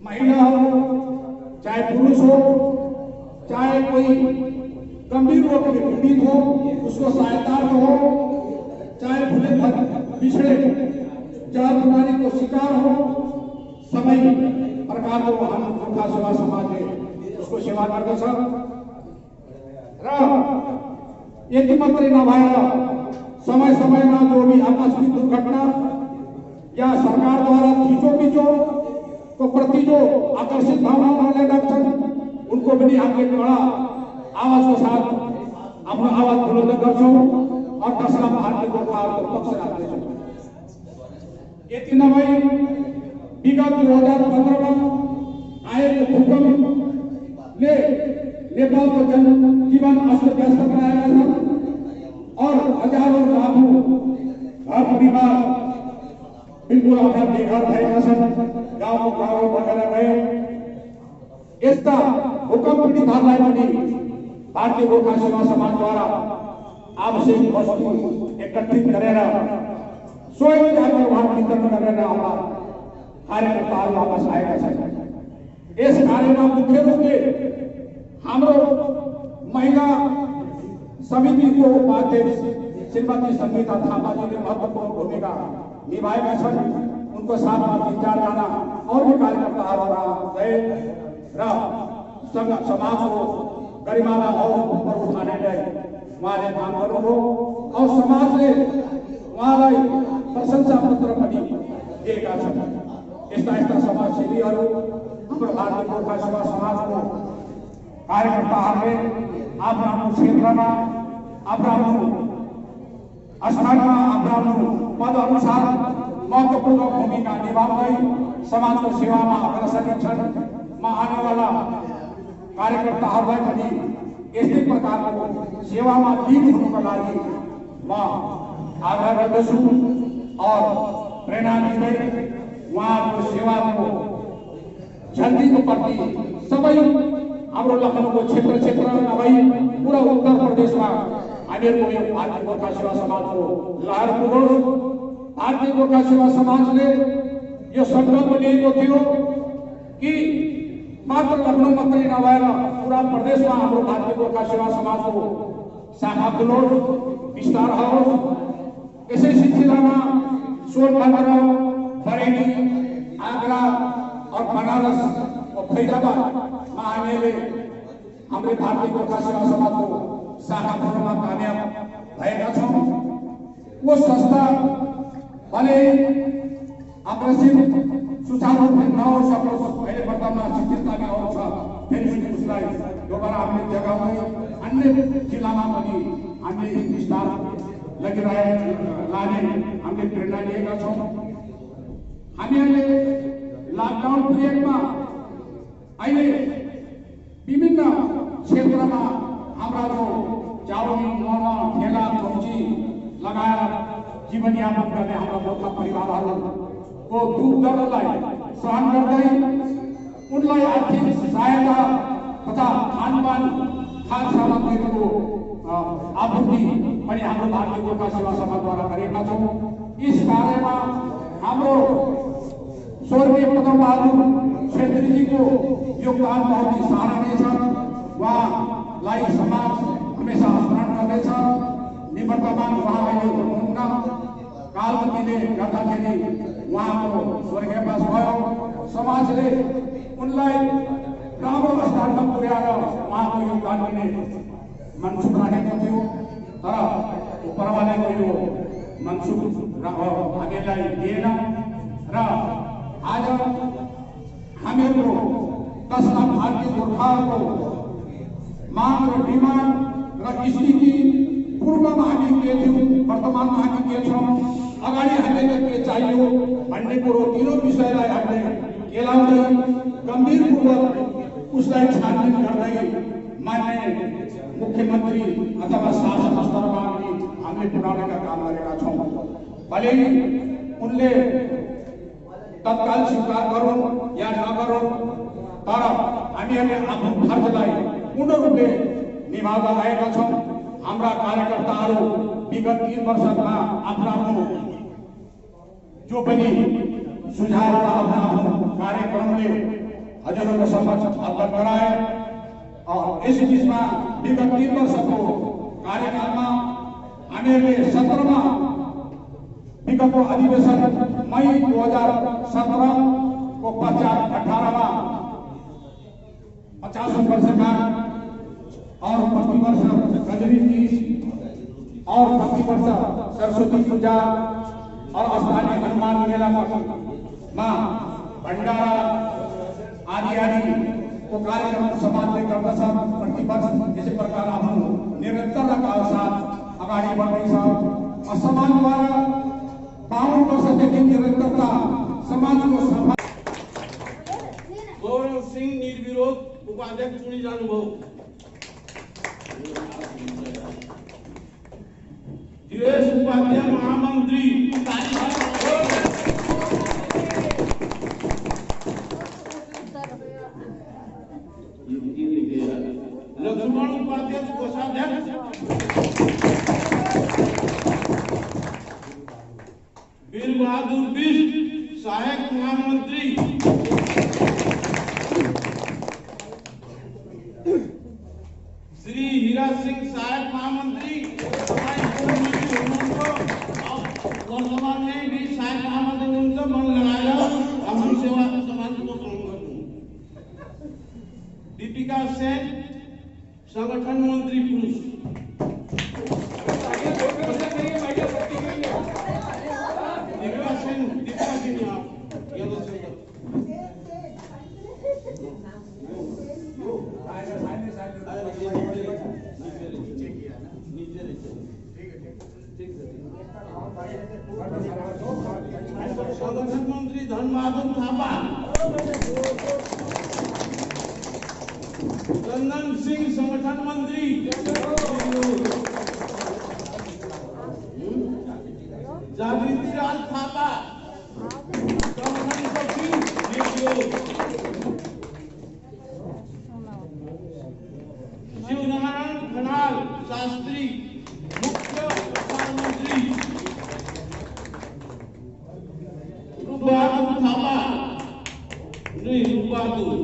महिला हो चाहे पुरुष हो, चाहे कोई गंभीर रोग में पीड़ित हो उसको सहायता हो, चाहे भूले पिछड़े जात बीमारी को शिकार हो, सभी प्रकार को हम गोरखा सेवा समाज में उसको सेवा करते यति मात्रै नभएर समय समयमा जो भी आकस्मिक दुर्घटना या सरकार द्वारा खिचोपिचो को प्रति जो आकर्षित भावना उन्होंने रखछन् उनको भी हामीले कड़ा आवाज के साथ अपना आवाज बुलंद गर्छौं और दशहरा भारतीय गोरखाहरूको पक्ष राख्छौं। यति नभई विगत 2015 में आएको भूकम्पले नेपालको जनजीवन अस्त-व्यस्त बनाएका छन् और हजारौं लाखौं घर परिवार बिल्कुल आफ्ना बेघर भएका छन्, गाउँको गाउँ बनेर गए। यस्ता भूकम्प पीडितहरूलाई पनि भारतीय गोरखा सेवा समाजद्वारा आवश्यक वस्तु एकत्रित गरेर स्वयं जागरूकता वितरण गरेर हाम्रा कार्यकर्ताहरू वापस आएका छन्। यस कार्यमा मुख्य रूपले हाम्रो महिला समितिको उपाध्यक्ष श्रीमती संगीता थापाजीले महत्वपूर्ण भूमिका निभाएका छन्। उनको साथमा 3-4 जना और भी कार्यकर्ताहरू गए र समाजको गरिमालाई और ऊपर उठाने उहाँले काम गर्नुभयो और समाजले उहाँलाई प्रशंसा पत्र पनि दिएका छन्। यस्ता यस्ता समाजसेवीहरू हाम्रो भारतीय गोरखा सेवा समाजको कार्यकर्ताहरूले आफ्नो आफ्नो क्षेत्रमा आफ्नो आफ्नो स्थानमा आफ्नो आफ्नो पद अनुसार महत्वपूर्ण भूमिका निभाउँदै समाजको सेवामा अग्रसर छन्। म आनेवाला कार्यकर्ताहरूलाई पनि यस्तै प्रकारको सेवामा लीन हुनुको लागि म आग्रह गर्दछु और प्रेरणा दिँदै उहाँको सेवाको झल्कीको प्रति सबै हाम्रो लखनऊको क्षेत्र नभई पूरा उत्तर प्रदेशमा हामीहरूको यो भारतीय गोरखा सेवा समाजको लहर पुगोस्। भारतीय गोरखा सेवा समाजले यो संकल्प लिएको थियो कि मात्र लखनऊ मात्रै नभएर पूरा प्रदेशमा हाम्रो भारतीय गोरखा सेवा समाजको शाखा खुलोस्, विस्तार होस्। यसै सिलसिलामा सोनभद्र, बरेली, आगरा और बनारस और फैजाबादमा हामीले हाम्रो भारतीय गोरखा सेवा समाजको शाखा खोल्नमा कामयाब भएका छौं। वो संस्था भले आकर्षित सुचारू रूपले नहो सकोस्, अहिले वर्तमानमा शिथिलता में आउँछ, फेरि पनि उसलाई दोबारा हामीले जगाउने अन्य जिल्लामा पनि हामीले विस्तार लाने हामीले प्रेरणा लिएका छौं। हामीहरूले लकडाउन पिरियडमा अहिले विभिन्न क्षेत्रमा हाम्रा जो चाउमिन, मोमो, ठेला सब्जी लगाएर जीवनयापन गर्ने हाम्रा गोर्खा परिवारहरूको दुख दर्दलाई सहन गर्दै उनलाई आर्थिक सहायता तथा खानपान खाद्य सामग्रीको आपूर्ति पनि हाम्रो भारतीय गोरखा सेवा समाजद्वारा गरेका छौं। यस कार्यमा हाम्रो स्वर्गीय पदमबहादुर छेत्रीजीको योगदान बहुत ही सराहनीय छ। उहाँलाई समाज हमेशा स्मरण गर्नेछ। निवर्तमान उहाँ अहिले हुनुहुन्न, कालगतिले गर्दाखेरि उहाँको स्वर्गवास भयो। समाजले उनलाई राम्रो स्थानमा पुर्याएर उहाँको योगदान दिने मनसुख राखेको थियो, तर उपरवालाको यो मनसुख हामीलाई दिएन र आज हामीहरूको 10 लाख भारतीय गोर्खाहरूको माग र डिमान्ड र स्थिति पूर्वमा हामी के थियौं, वर्तमानमा हामी के छौं, अगाडि हामीलाई के चाहियो भन्ने कुरो तीनों विषयलाई हामीले केलाउँदै गम्भीरपूर्वक उसलाई छानबिन गर्दै मान्य मुख्यमन्त्री अथवा शासन स्तरमा हामीले पुर्याउनका काम गरेका छौं। भले उनले तत्काल स्वीकार गरून् या नगरून्, तर हामीहरूले आफ्नो फर्जलाई पूर्ण रूपले निभाउँदै आएका छौं। हाम्रा कार्यकर्ताहरू विगत 3 वर्षमा आफ्नो जो पनि सुझाव र आफ्नो कार्यक्रमले हजुरहरूको समक्ष अवगत गराए। और इस बीचमा विगत 3 वर्षको कार्यकालमा हामीहरूले 17मा विगतको अधिवेशन मई 2017 को पश्चात 18मा 50 वर्षगांठ और प्रतिवर्ष गजरी तीज और प्रतिवर्ष सरस्वती पूजा और स्थानीय हनुमान मेला में भंडारा आदि को कार्यक्रम समाजले गर्दछ। प्रतिवर्ष यसै प्रकार आफ्नो निरन्तरताका साथ अगाडि बढ्दैछ। समाजद्वारा 52 वर्षदेखि निरन्तरता समाजको सफा गौरव सिंह निर्विरोध उपाध्यक्ष चुनी जानुभयो। दिवेश उपाध्याय महामंत्री, लक्ष्मण उपाध्यक्ष कोषाध्यक्ष, वीर बहादुर बिष्ट सहायक महामंत्री, श्री हीरा सिंह सहायक महामंत्री, वर्तमान में भी सहायक महामंत्री उनका मन लगाया हम सेवा समाज को काम करूं। दीपिका सेन संगठन मंत्री पुरुष, दीपिका सेन संगठन मंत्री धनबहादुर थापा, चंदन सिंह संगठन मंत्री, जागृति लाल थापा संगठन सचिव, शिवनारायण खनाल शास्त्री मुख्य प्रधान मंत्री, रूपबहादुर थापा रूपबहादुर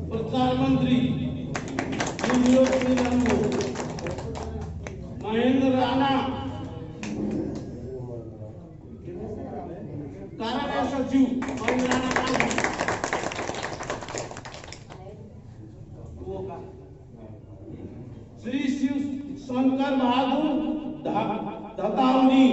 प्रचार मंत्री, महेंद्र राणा कार्यालय सचिव, महेंद्र राणा श्री शिव शंकर बहादुर धतावनी,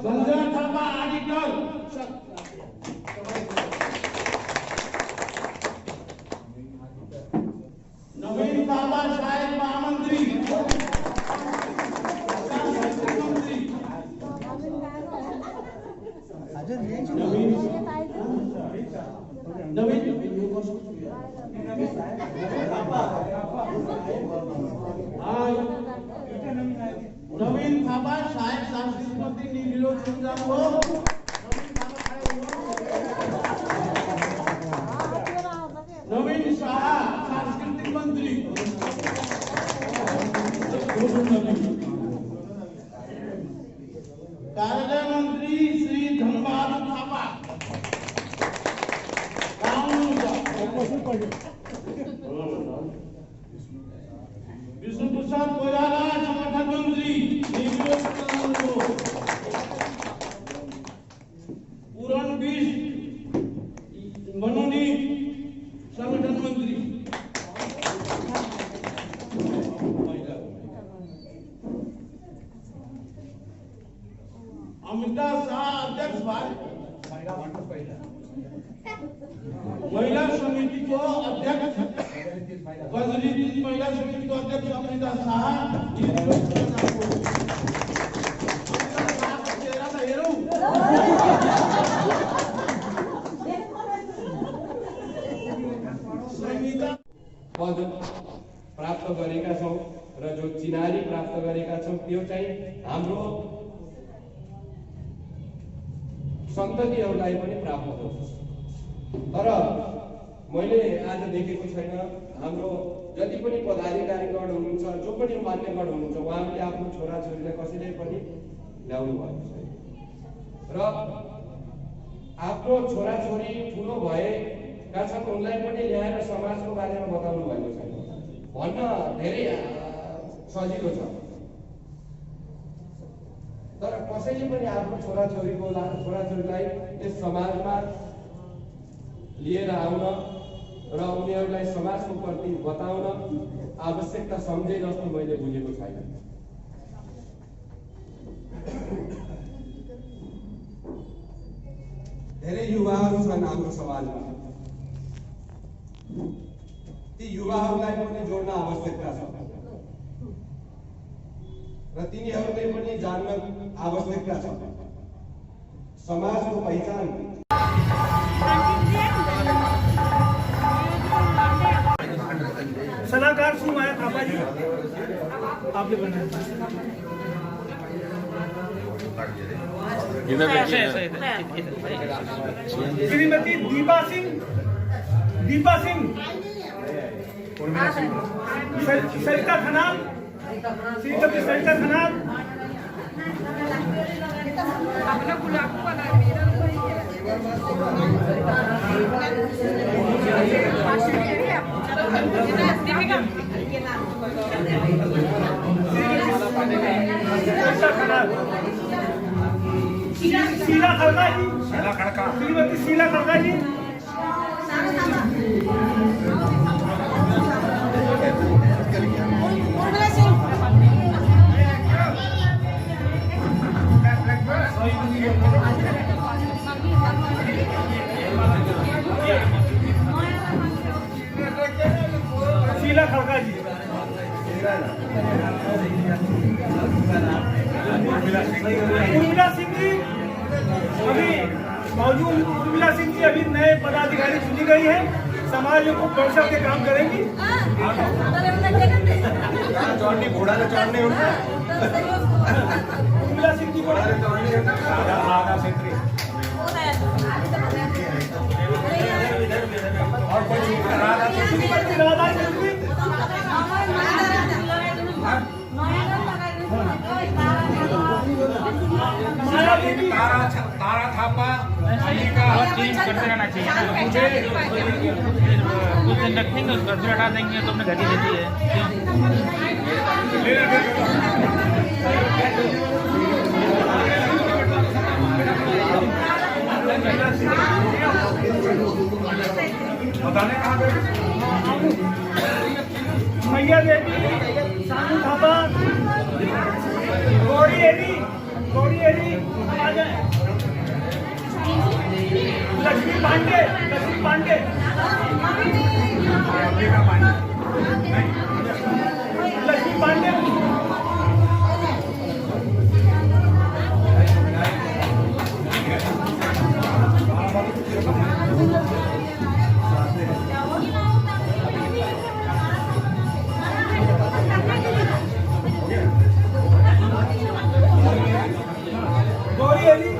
संजय थापा ऑडिटर, नवीन थापा सहायक महामंत्री, नवीन थापा सहायक सांस्कृतिक मंत्री निर्विरोध चुन जानुभयो। नवीन शाह सांस्कृतिक मंत्री, कार्यालय मंत्री श्री धनबहादुर थापा, विष्णु प्रसाद कोइराला संगठन मंत्री, पूरण बिष्ट मनोनीत संगठन मंत्री, अमिता शाह अध्यक्ष महिला समिति को अध्यक्ष, गजरी महिला समिति को अध्यक्ष अमिता शाह, पद प्राप्त गरेका छौं र जो चिनारी प्राप्त गरेका छौं त्यो चाहिँ हाम्रो सन्ततिहरूलाई पनि प्राप्त होस्। तर मैले आज देखेको छैन हाम्रो जति पनि पदाधिकारीगण पनि मान्यगढ हुनुहुन्छ, उहाँले आफ्नो छोराछोरीलाई कसैले पनि ल्याउनु भएको छैन र आफ्नो छोराछोरी ठुलो भएका छन् उनलाई पनि ल्याएर समाजको बारेमा बताउनु भएको छैन भन्न धेरै सजिलो छ। तर कसैले पनि आफ्नो छोराछोरीलाई यस समाजमा लिएर आउन र उनीहरूलाई समाजको प्रति बताउन आवश्यकता सम्झे जस्तो मैले बुझेको छैन। धेरै युवाहरू छन् हाम्रो समाजमा, ती युवाहरूलाई पनि जोड्न आवश्यकता छ र तिनीहरूले पनि जान्न आवश्यकता छ समाजको पहिचान। सलाहकार सुमाया थापा जी आपने बनाया श्रीमती दीपा सिंह सरिता खनाल, श्रीमती सरिता खनाल, शीला खड़का जी, श्रीमती शीला खड़का जी, शीला खड़का जी, उर्मिला सिंह जी अभी मौजूद, उर्मिला सिंह जी अभी नए पदाधिकारी चुनी गई है, समाज को प्रोत्साहन के काम करेंगी। घोड़ा का चढ़ने उर्मिला सिंह जी घोड़ा का चढ़ने और तारा थापा और चेंज करते रहना चाहिए ना। मुझे कुछ दिन रखेंगे उसका फिर हटा देंगे तो अपने घटी देती है। मैया देवी, सानू थापा, गौरी एडी आ जाए, लक्ष्मी पांडे, लक्ष्मी पांडे, गौरी एडी,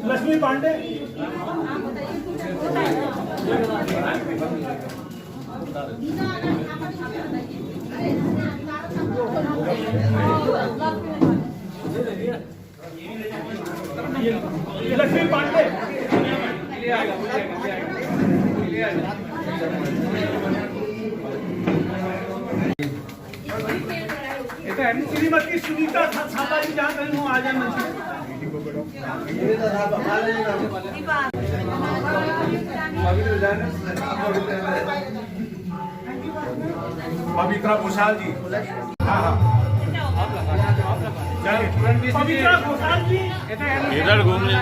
लक्ष्मी पांडे, लक्ष्मी पांडे, श्रीमती सुनीता थापा जी जहाँ कहीं हो आ जाए मंच पवित्रा घोषाल जी, पवित्रा घोषाल जी इधर घूम ले।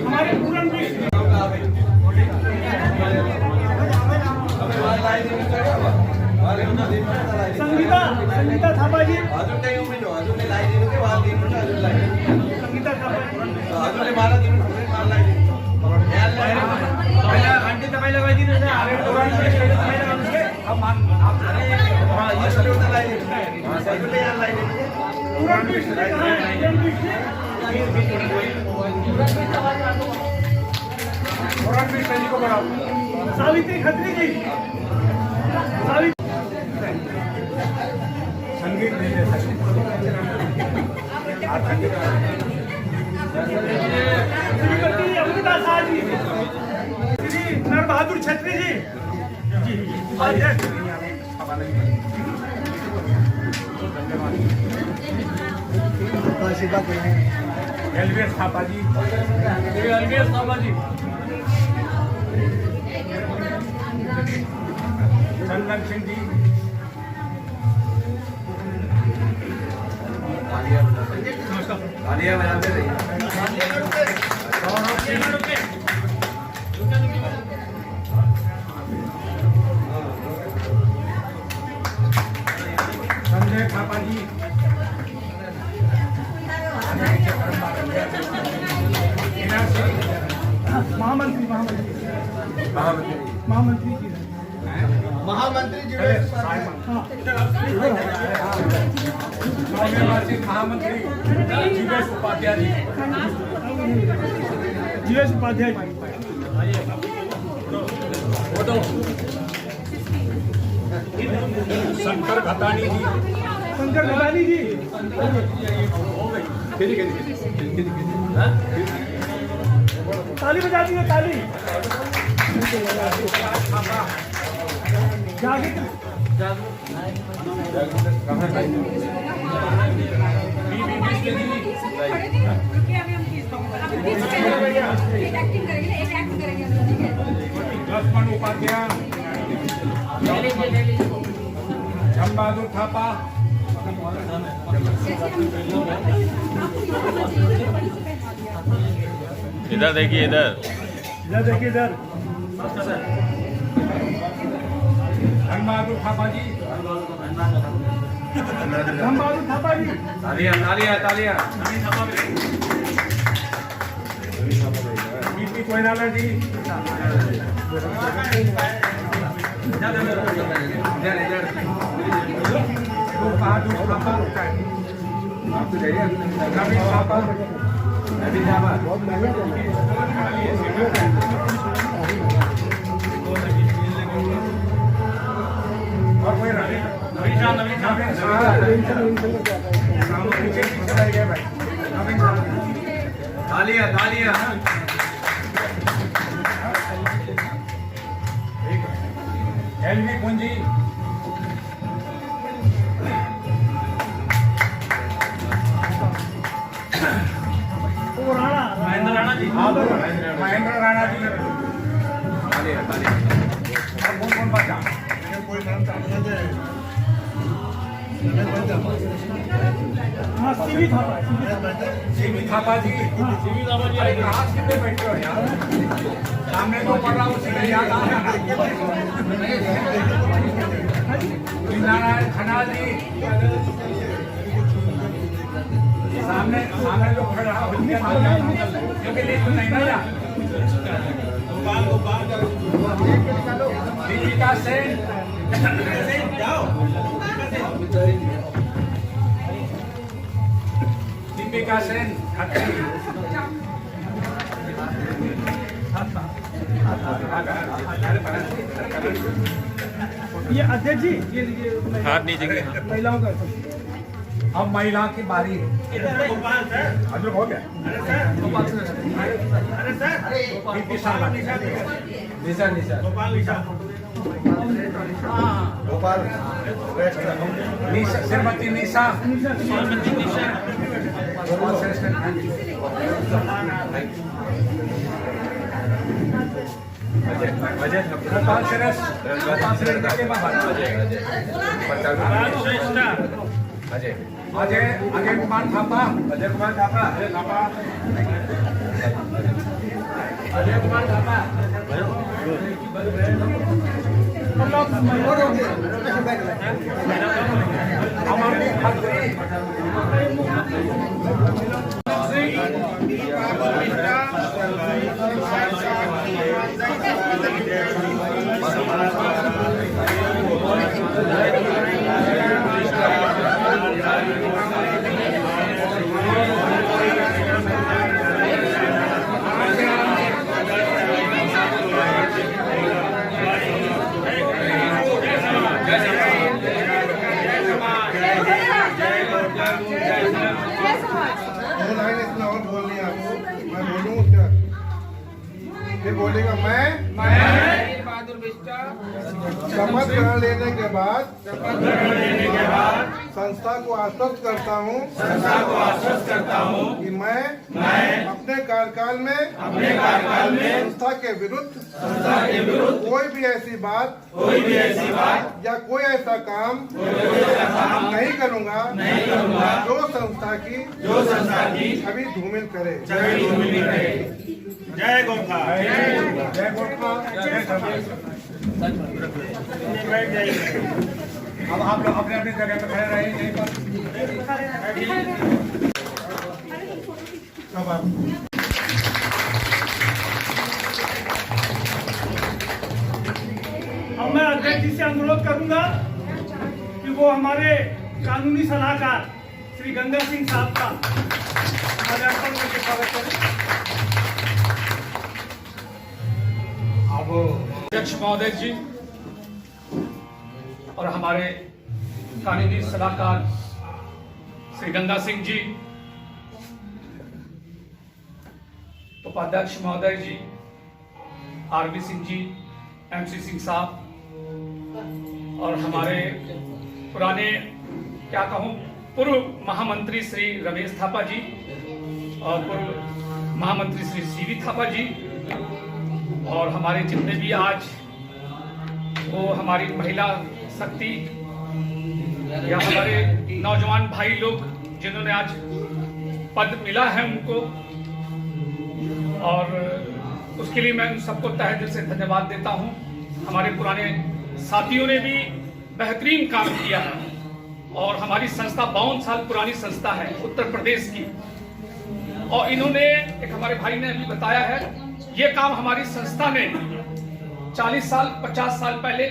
हमारे पूरन संगीता थापा जी, संगीता थापा घंटे दबाई लगाई थी सावित्री खत्री जी, संगीत श्रीमती अमृता शाह जी, श्री नर बहादुर छत्री जी, एलवीएस थापा जी, चंदन सिंह जी, तालियां बजाते रहिए। संजय थापा जी, महामंत्री जी, महामंत्री जी महामंत्री जीवेश उपाध्याय जी, जीवेश उपाध्याय जी, शंकर घतानी जी, ताली बजा दी, ताली लक्ष्मण उपाध्याय, राम बहादुर थापा, इधर देखिए, इधर देखिए, इधर राम बहादुर थापा जी, तालियां तालियां तालियां। बीपी कोयराला जी, बहादुर थापा, रवि थापा, और कोई तालियां तालियां। एलवी कुंजी, महेंद्र राणा जी, तालियां तालियां। और कौन बचा? सीवी थापा जी, अरे कहाँ कितने बैठे हो यार? सामने तो पढ़ रहा हूँ, उसे याद आ रहा है। नारायण खन्ना जी, सामने जो खड़ा रहा उनके नाम क्योंकि लिस्ट नहीं ना यार। दीपिका सेन, दीपिका सेन, ये अध्यक्ष जी, हाथ नीचे के महिलाओं का अब महिला की बारी है। अजून हो गया। निशा गोपाल श्रीमती निशा गोपाल श्रेष्ठ अजय अजय कुमार थापा, अजय कुमार थापा, अमरदीप खत्री, बोलेगा मैं बहादुर बिष्टा शपथ ग्रहण लेने के बाद संस्था को आश्वस्त करता हूँ कि मैं अपने कार्यकाल में संस्था के विरुद्ध कोई भी ऐसी बात या कोई ऐसा काम नहीं करूँगा जो संस्था की छवि धूमिल करे। जय गोरखा। जय गोरखा। अब आप लोग अपने अपनी जगह पर खड़े रहे यहीं पर। अब आप अब मैं अध्यक्ष जी से अनुरोध करूंगा कि वो हमारे कानूनी सलाहकार श्री गंगा सिंह साहब का माल्यार्पण करके स्वागत करें। अध्यक्ष महोदय जी और हमारे कानूनी सलाहकार श्री गंगा सिंह जी, उपाध्यक्ष महोदय जी, आरबी सिंह जी, एमसी सिंह साहब और हमारे पुराने क्या कहूं पूर्व महामंत्री श्री रमेश थापा जी और पूर्व महामंत्री श्री सीवी थापा जी और हमारे जितने भी आज वो हमारी महिला शक्ति या हमारे नौजवान भाई लोग जिन्होंने आज पद मिला है उनको, और उसके लिए मैं उन सबको तहे दिल से धन्यवाद देता हूं। हमारे पुराने साथियों ने भी बेहतरीन काम किया है और हमारी संस्था 52 साल पुरानी संस्था है उत्तर प्रदेश की, और इन्होंने एक हमारे भाई ने अभी बताया है ये काम हमारी संस्था ने 40 साल 50 साल पहले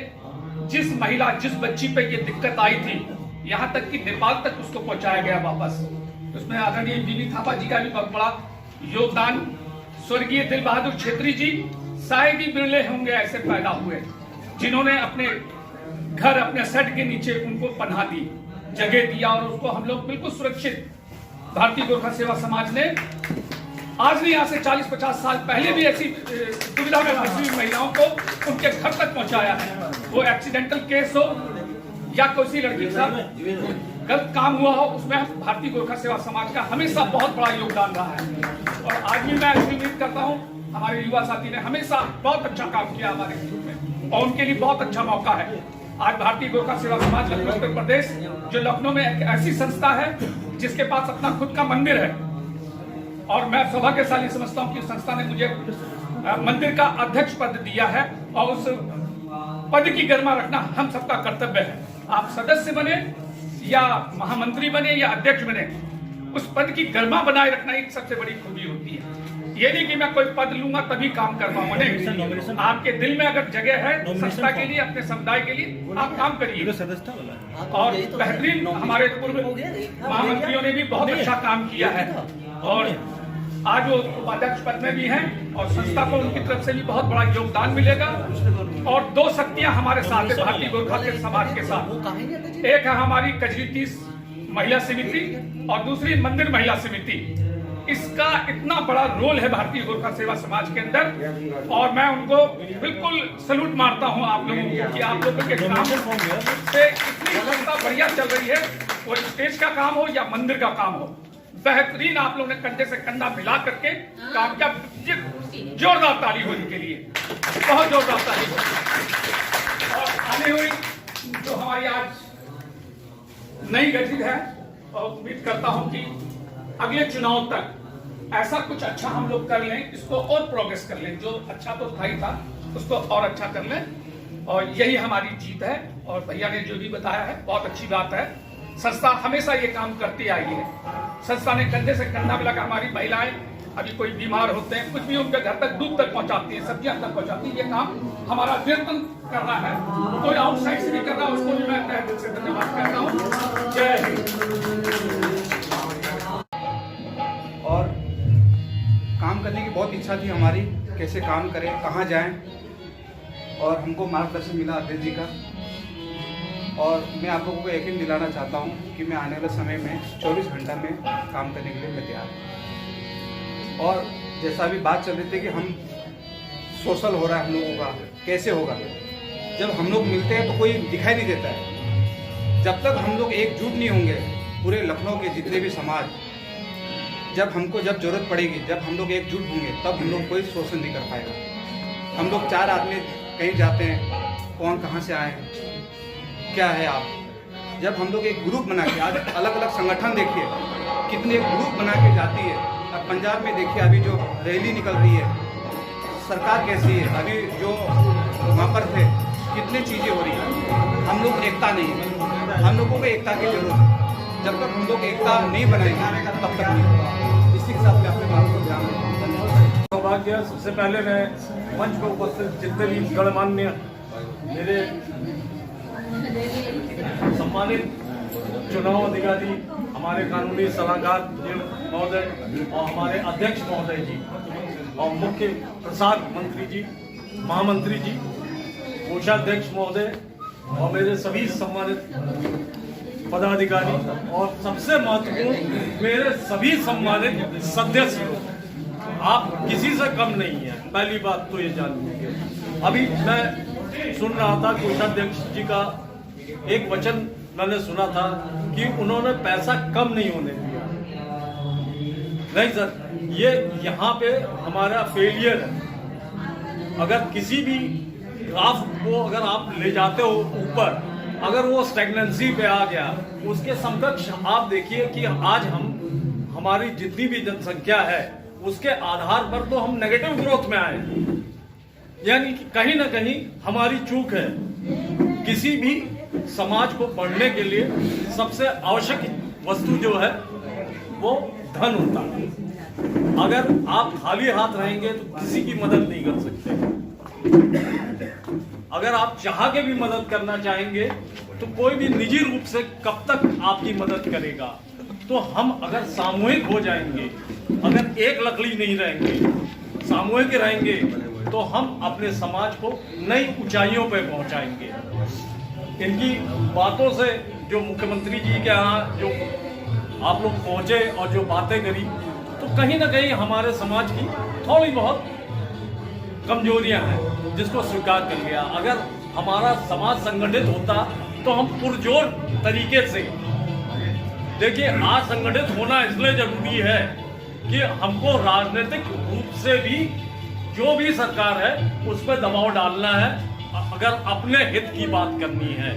जिस महिला जिस बच्ची पे ये दिक्कत आई थी, यहाँ तक कि नेपाल तक उसको पहुंचाया गया वापस। उसमें आदरणीय बीबी थापा जी का भी बहुत बड़ा योगदान, स्वर्गीय दिल बहादुर छेत्री जी शायद ही बिरले होंगे ऐसे पैदा हुए जिन्होंने अपने घर अपने सेट के नीचे उनको पनाह दी, जगह दिया और उसको हम लोग बिल्कुल सुरक्षित। भारतीय गोरखा सेवा समाज ने आज नहीं आज से 40-50 साल पहले भी ऐसी दुविधा में फंसी हुई महिलाओं को उनके घर तक पहुंचाया है। वो एक्सीडेंटल केस हो या किसी लड़की के साथ गलत काम हुआ हो, उसमें भारतीय गोरखा सेवा समाज का हमेशा बहुत बड़ा योगदान रहा है। और आज भी मैं ऐसी उम्मीद करता हूँ हमारे युवा साथी ने हमेशा बहुत अच्छा काम किया हमारे ग्रुप में और उनके लिए बहुत अच्छा मौका है। आज भारतीय गोरखा सेवा समाज लखनऊ उत्तर प्रदेश जो लखनऊ में एक ऐसी संस्था है जिसके पास अपना खुद का मंदिर है, और मैं सौभाग्यशाली समझता हूँ कि संस्था ने मुझे मंदिर का अध्यक्ष पद दिया है और उस पद की गरिमा रखना हम सबका कर्तव्य है। आप सदस्य बने या महामंत्री बने या अध्यक्ष बने, उस पद की गरिमा बनाए रखना एक सबसे बड़ी खूबी होती है। ये नहीं कि मैं कोई पद लूंगा तभी काम कर पाऊंगा, नहीं। आपके दिल में अगर जगह है संस्था के लिए, अपने समुदाय के लिए, आप काम करिए। और बेहतरीन हमारे पूर्व महामंत्रियों ने भी बहुत अच्छा काम किया है और आज वो उपाध्यक्ष पद में भी हैं और संस्था को उनकी तरफ से भी बहुत बड़ा योगदान मिलेगा। और 2 शक्तियां हमारे साथ है भारतीय गोरखा के समाज के साथ, एक है हमारी कजरी 30 महिला समिति और दूसरी मंदिर महिला समिति। इसका इतना बड़ा रोल है भारतीय गोरखा सेवा समाज के अंदर और मैं उनको बिल्कुल सलूट मारता हूं आप लोगों को कि आप लोगों के काम से इतनी संस्था बढ़िया चल रही है। वो स्टेज का काम हो या मंदिर का काम हो, बेहतरीन आप लोगों ने कंधे से कंधा मिला करके काम किया। जोरदार ताली हो इनके लिए, बहुत जोरदार ताली हो। और आने हुई जो हमारी आज नई गठित है और उम्मीद करता हूं कि अगले चुनाव तक ऐसा कुछ अच्छा हम लोग कर लें, इसको और प्रोग्रेस कर लें। जो अच्छा तो था ही था उसको और अच्छा कर लें और यही हमारी जीत है। और भैया ने जो भी बताया है बहुत अच्छी बात है। संस्था हमेशा ये काम करती आई है। संस्था ने कंधे से कंधा मिलाकर हमारी महिलाएं अभी कोई बीमार होते हैं कुछ भी उनके घर तक दूध तक पहुंचाती है, सब्जियां तक पहुंचाती है। ये काम हमारा निरंतर कर रहा है, कोई आउटसाइड से भी कर रहा है, उसको भी मैं तहे दिल से धन्यवाद करता हूँ। जय हिंद। और काम करने की बहुत इच्छा थी हमारी, कैसे काम करें, कहाँ जाएं, और हमको मार्गदर्शन मिला अध्यक्ष जी का। और मैं आप लोगों को यकीन दिलाना चाहता हूँ कि मैं आने वाले समय में 24 घंटा में काम करने के लिए मैं तैयार हूँ। और जैसा अभी बात चल रही थी कि हम सोशल हो रहा है हम लोगों का, कैसे होगा? जब हम लोग मिलते हैं तो कोई दिखाई नहीं देता है। जब तक हम लोग एकजुट नहीं होंगे, पूरे लखनऊ के जितने भी समाज, जब जरूरत पड़ेगी, जब हम लोग एकजुट होंगे, तब हम लोग कोई शोषण नहीं कर पाएगा। हम लोग 4 आदमी कहीं जाते हैं, कौन कहाँ से आए हैं, क्या है आप, जब हम लोग एक ग्रुप बना के, आज अलग अलग संगठन देखिए कितने ग्रुप बना के जाती है। अब पंजाब में देखिए अभी जो रैली निकल रही है, सरकार कैसी है, अभी जो वहाँ पर थे कितनी चीज़ें हो रही हैं। हम लोग एकता नहीं है, हम लोगों को एकता की जरूरत है। जब तक हम लोग एकता नहीं बनाएंगे तब तक नहीं होगा। इसी के साथ अपने बात को ध्यान रखें। सौभाग्य, सबसे पहले मैं मंच पर उपस्थित जितने भी गणमान्य मेरे सम्मानित चुनाव अधिकारी, हमारे कानूनी सलाहकार जी महोदय और हमारे अध्यक्ष महोदय जी और मुख्य प्रसाद मंत्री जी, महामंत्री जी, कोषाध्यक्ष महोदय और मेरे सभी सम्मानित पदाधिकारी और सबसे महत्वपूर्ण मेरे सभी सम्मानित सदस्य लोग, आप किसी से कम नहीं है। पहली बात तो ये जान लीजिए। अभी मैं सुन रहा था कोषाध्यक्ष जी का एक वचन मैंने सुना था कि उन्होंने पैसा कम नहीं होने दिया। नहीं सर, ये यहाँ पे हमारा फेलियर है। अगर किसी भी ग्राफ को अगर आप ले जाते हो ऊपर, अगर वो स्टैग्नेंसी पे आ गया, उसके समकक्ष आप देखिए कि आज हमारी जितनी भी जनसंख्या है उसके आधार पर तो हम नेगेटिव ग्रोथ में आए, यानी कि कहीं ना कहीं हमारी चूक है। किसी भी समाज को बढ़ने के लिए सबसे आवश्यक वस्तु जो है वो धन होता है। अगर आप खाली हाथ रहेंगे तो किसी की मदद नहीं कर सकते। अगर आप चाह के भी मदद करना चाहेंगे तो कोई भी निजी रूप से कब तक आपकी मदद करेगा। तो हम अगर सामूहिक हो जाएंगे, अगर एक लकड़ी नहीं रहेंगे, सामूहिक रहेंगे, तो हम अपने समाज को नई ऊंचाइयों पर पहुंचाएंगे। इनकी बातों से जो मुख्यमंत्री जी के यहाँ जो आप लोग पहुंचे और जो बातें करी, तो कहीं ना कहीं हमारे समाज की थोड़ी बहुत कमजोरियां हैं जिसको स्वीकार कर लिया। अगर हमारा समाज संगठित होता तो हम पुरजोर तरीके से, देखिए आज संगठित होना इसलिए जरूरी है कि हमको राजनीतिक रूप से भी जो भी सरकार है उस पर दबाव डालना है। अगर अपने हित की बात करनी है,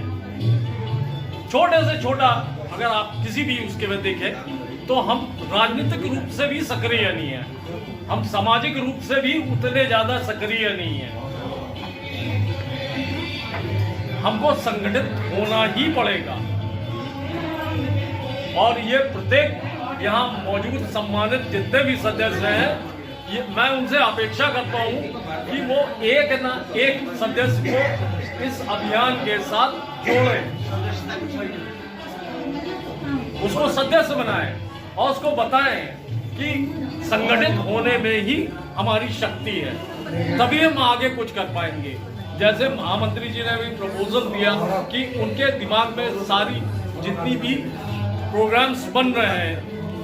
छोटे से छोटा अगर आप किसी भी उसके में देखें तो हम राजनीतिक रूप से भी सक्रिय नहीं है, हम सामाजिक रूप से भी उतने ज्यादा सक्रिय नहीं है। हमको संगठित होना ही पड़ेगा और ये प्रत्येक यहाँ मौजूद सम्मानित जितने भी सदस्य हैं, मैं उनसे अपेक्षा करता हूँ कि वो एक ना एक सदस्य को इस अभियान के साथ जोड़ें, उसको सदस्य बनाएं और उसको बताएं कि संगठित होने में ही हमारी शक्ति है, तभी हम आगे कुछ कर पाएंगे। जैसे महामंत्री जी ने भी प्रपोजल दिया कि उनके दिमाग में सारी जितनी भी प्रोग्राम्स बन रहे हैं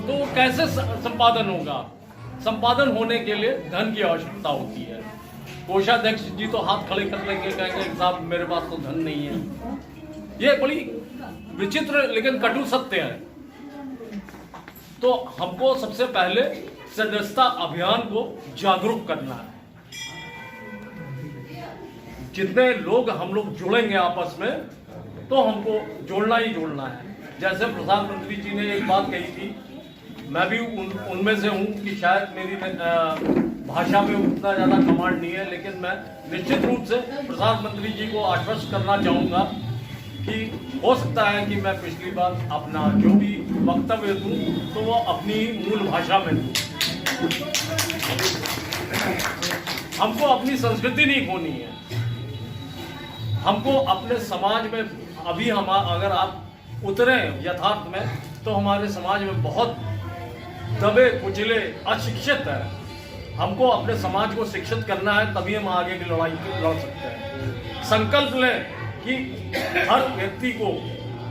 तो कैसे संपादन होगा। संपादन होने के लिए धन की आवश्यकता होती है। कोषाध्यक्ष जी तो हाथ खड़े कर लेंगे, कहेंगे साहब मेरे पास तो धन नहीं है। ये बड़ी विचित्र लेकिन कटु सत्य है। तो हमको सबसे पहले सदस्यता अभियान को जागरूक करना है। जितने लोग हम लोग जुड़ेंगे आपस में तो हमको जोड़ना ही जोड़ना है। जैसे प्रधानमंत्री जी ने एक बात कही थी, मैं भी उनमें से हूँ कि शायद मेरी भाषा में उतना ज़्यादा कमांड नहीं है, लेकिन मैं निश्चित रूप से प्रधानमंत्री जी को आश्वस्त करना चाहूँगा कि हो सकता है कि मैं पिछली बार अपना जो भी वक्तव्य दूँ तो वो अपनी मूल भाषा में दूँ। हमको अपनी संस्कृति नहीं खोनी है। हमको अपने समाज में अभी हम अगर आप उतरे यथार्थ में तो हमारे समाज में बहुत दबे कुचले अशिक्षित है। हमको अपने समाज को शिक्षित करना है, तभी हम आगे की लड़ाई लड़ सकते हैं। संकल्प लें कि हर व्यक्ति को,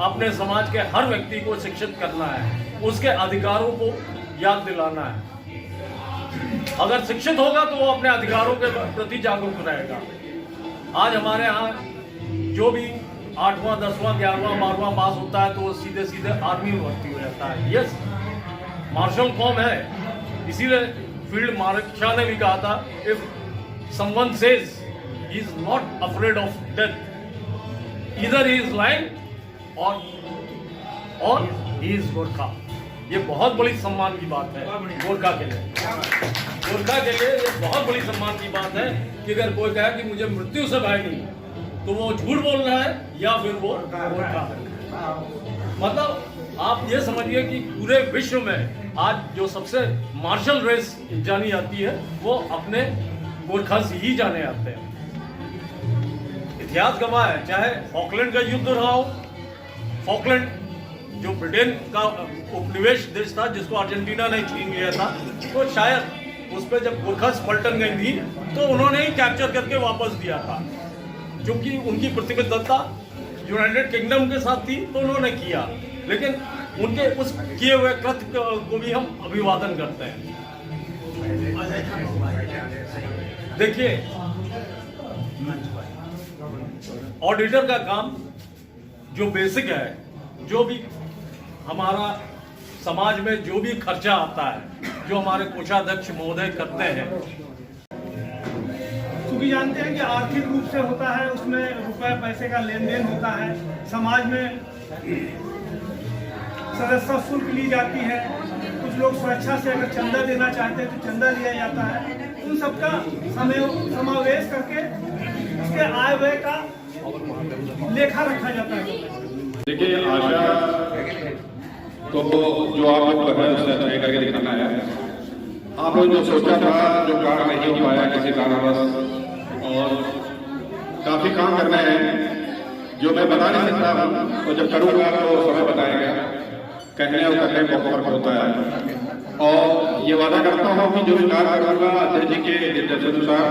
अपने समाज के हर व्यक्ति को शिक्षित करना है, उसके अधिकारों को याद दिलाना है। अगर शिक्षित होगा तो वो अपने अधिकारों के प्रति जागरूक रहेगा। आज हमारे यहाँ जो भी 8वां 10वां 11वां 12वां पास होता है तो वो सीधे सीधे आर्मी में भर्ती हो जाता है। यस, मार्शल कॉम है, इसीलिए फील्ड मार्शल ने भी कहा था, if someone says he is not afraid of death, either he is lying और ही इज गोरखा। ये बहुत बड़ी सम्मान की बात है गोरखा के लिए। गोरखा के लिए ये बहुत बड़ी सम्मान की बात है कि अगर कोई कहे कि मुझे मृत्यु से भय नहीं, तो वो झूठ बोल रहा है या फिर वो गोरखा है। मतलब आप ये समझिए कि पूरे विश्व में आज जो सबसे मार्शल रेस जानी जाती है वो अपने गोरखा से ही जाने जाते हैं। इतिहास गवाह है, चाहे फॉकलैंड का युद्ध रहा हो, फॉकलैंड जो ब्रिटेन का उपनिवेश देश था जिसको अर्जेंटीना ने छीन लिया था, तो शायद उस पर जब गोरखास पलटन गई थी तो उन्होंने ही कैप्चर करके वापस दिया था। क्योंकि उनकी प्रतिबद्धता यूनाइटेड किंगडम के साथ थी तो उन्होंने किया, लेकिन उनके उस किए हुए कृत्य को भी हम अभिवादन करते हैं। देखिए, ऑडिटर का काम जो बेसिक है, जो भी हमारा समाज में जो भी खर्चा आता है, जो हमारे कोषाध्यक्ष महोदय करते हैं, क्योंकि जानते हैं कि आर्थिक रूप से होता है, उसमें रुपए पैसे का लेन देन होता है, समाज में सदस्यता शुल्क ली जाती है, कुछ लोग स्वेच्छा से अगर चंदा देना चाहते हैं तो चंदा लिया जाता है। उन सबका समावेश करके उसके आय व्यय का लेखा रखा जाता है। देखिए, आशा तो जो आप लोग कर रहे हैं उससे अच्छा करके दिखाना है। आप लोग जो सोचा था, जो काम नहीं हो पाया किसी कारणवश, और काफी काम करना है जो मैं बता नहीं सकता हूँ, और जब करूँगा तो समय बताएगा। कहने और करने में बहुत फर्क होता है, और ये वादा करता हूँ कि जो भी कार्य करूँगा अध्यक्ष जी के निर्देशानुसार,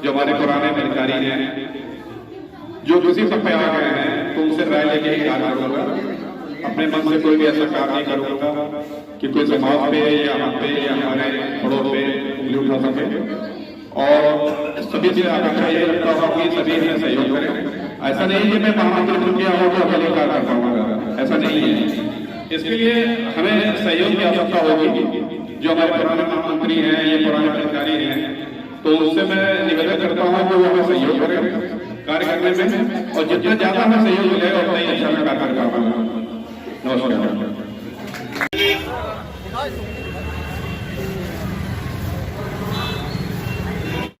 जो हमारे पुराने अधिकारी हैं जो किसी पद पे आ गए हैं तो उनसे राय लेके ही कार्य करूँगा। अपने मन से कोई भी ऐसा कार्य नहीं करूँगा कि कोई समाज पे या हम पे या हमारे बड़ों पे उंगली उठा सके, और सभी से आकांक्षा ये रखता हूँ कि सभी हमें सहयोग करें। ऐसा नहीं है मैं महामंत्री बन गया हूँ तो अकेले कार्य कर पाऊंगा, ऐसा नहीं है। इसके लिए हमें सहयोग की आवश्यकता होगी। जो हमारे पुराने महामंत्री हैं या पुराने अधिकारी हैं, तो उससे मैं निवेदन करता हूँ कि वो हमें सहयोग करें कार्य करने में, और जितना ज्यादा हमें सहयोग मिलेगा उतना ही अच्छा मैं कार्य कर पाऊंगा। नमस्कार।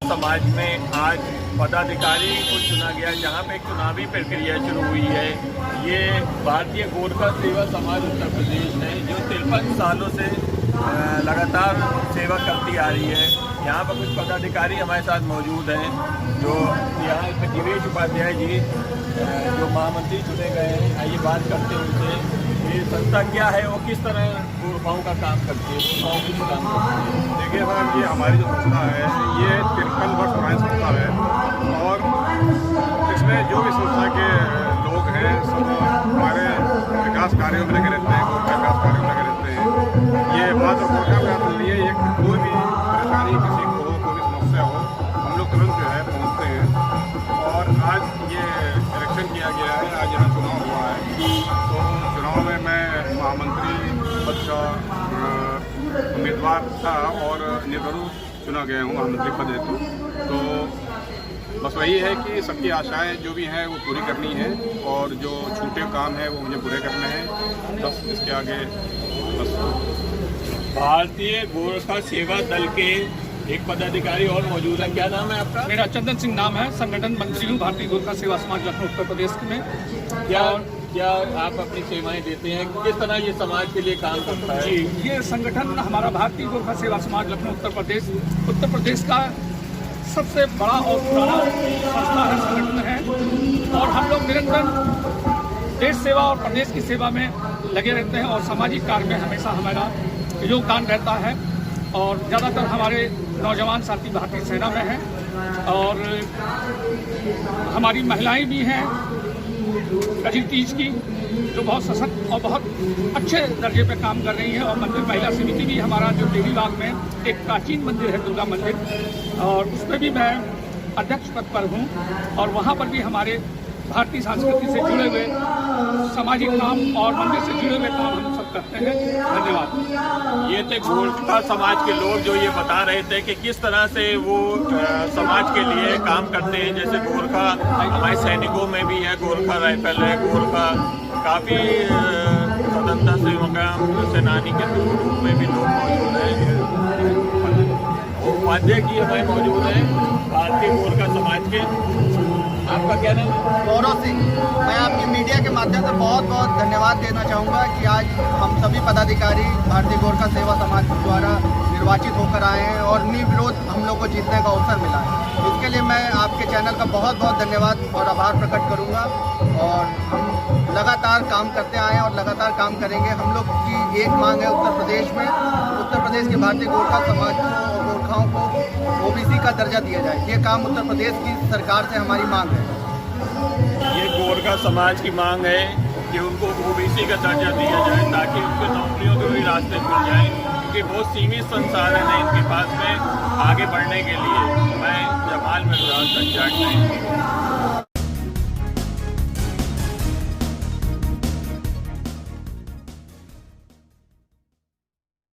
समाज में आज पदाधिकारी को चुना गया, जहां पे एक चुनावी प्रक्रिया शुरू हुई है। ये भारतीय गोरखा सेवा समाज उत्तर प्रदेश है, जो 53 सालों से लगातार सेवा करती आ रही है। यहाँ पर कुछ पदाधिकारी हमारे साथ मौजूद हैं, जो यहाँ पे दिवेश उपाध्याय जी जो महामंत्री चुने गए हैं, आइए बात करते हैं उनसे। ये संस्था क्या है, वो किस तरह गोरखाओं का काम करती है, गोरखाओं किस काम करती है? देखिए मैम, ये हमारी जो संस्था है ये 53 वर्ष पुरानी संस्था है, और इसमें जो भी संस्था के लोग हैं सब हमारे विकास कार्यों में लगे रहते हैं, गोरखा विकास कार्यों में लगे रहते हैं। ये मात्र गोरखा विकास के लिए एक कोई भी परेशानी किसी को हो, कोई भी समस्या हो, हम लोग तुरंत जो है पहुँचते हैं। और आज ये इलेक्शन किया गया है, आज यहाँ चुनाव हुआ है, तो चुनाव में मैं महामंत्री पद का उम्मीदवार था और निर्विरोध चुना गया हूँ महामंत्री पद हेतु। तो बस वही है कि सबकी आशाएं जो भी हैं वो पूरी करनी है, और जो छूटे काम है वो मुझे पूरे करने हैं। बस इसके आगे बस। भारतीय गोरखा सेवा दल के एक पदाधिकारी और मौजूद है, क्या नाम है आपका? मेरा चंदन सिंह नाम है, संगठन मंत्री हूँ भारतीय गोरखा सेवा समाज लखनऊ उत्तर प्रदेश में। क्या आप अपनी सेवाएं देते हैं, किस तरह ये समाज के लिए काम करता है? जी, ये संगठन हमारा भारतीय गोरखा सेवा समाज लखनऊ उत्तर प्रदेश का सबसे बड़ा और पुराना संस्था है, संगठन है, और हम लोग निरंतर देश सेवा और प्रदेश की सेवा में लगे रहते हैं, और सामाजिक कार्य में हमेशा हमारा योगदान रहता है। और ज़्यादातर हमारे नौजवान साथी भारतीय सेना में हैं, और हमारी महिलाएं भी हैं, गजी 30 की, जो बहुत सशक्त और बहुत अच्छे दर्जे पे काम कर रही है। और मंदिर महिला समिति भी हमारा जो देवीबाग में एक प्राचीन मंदिर है दुर्गा मंदिर, और उसमें भी मैं अध्यक्ष पद पर हूँ। और वहाँ पर भी हमारे भारतीय संस्कृति से जुड़े हुए सामाजिक काम और मंदिर से जुड़े हुए काम हम सब करते हैं। धन्यवाद। ये थे गोरखा समाज के लोग जो ये बता रहे थे कि किस तरह से वो समाज के लिए काम करते हैं। जैसे गोरखा हमारे सैनिकों में भी है, गोरखा राइफल है, गोरखा काफ़ी स्वतंत्रता सेनानी के रूप में भी लोग मौजूद हैं। उपाध्याय जी हमारे मौजूद हैं भारतीय गोरखा समाज के। आपका क्या नाम है? गौरव सिंह। मैं आपकी मीडिया के माध्यम से बहुत बहुत धन्यवाद देना चाहूँगा कि आज हम सभी पदाधिकारी भारतीय गोरखा सेवा समाज द्वारा निर्वाचित होकर आए हैं और निर्विरोध हम लोग को जीतने का अवसर मिला है। इसके लिए मैं आपके चैनल का बहुत बहुत धन्यवाद और आभार प्रकट करूँगा। और हम लगातार काम करते आए हैं और लगातार काम करेंगे। हम लोग की एक मांग है उत्तर प्रदेश में, उत्तर प्रदेश के भारतीय गोरखा समाज को और गोरखाओं को OBC का दर्जा दिया जाए। ये काम उत्तर प्रदेश की सरकार से हमारी मांग है। ये गोरखा समाज की मांग है कि उनको OBC का दर्जा दिया जाए ताकि उनके नौकरियों के भी रास्ते खुल जाएं, क्योंकि बहुत सीमित संसाधन है इनके पास में आगे बढ़ने के लिए। मैं जमाल में संचार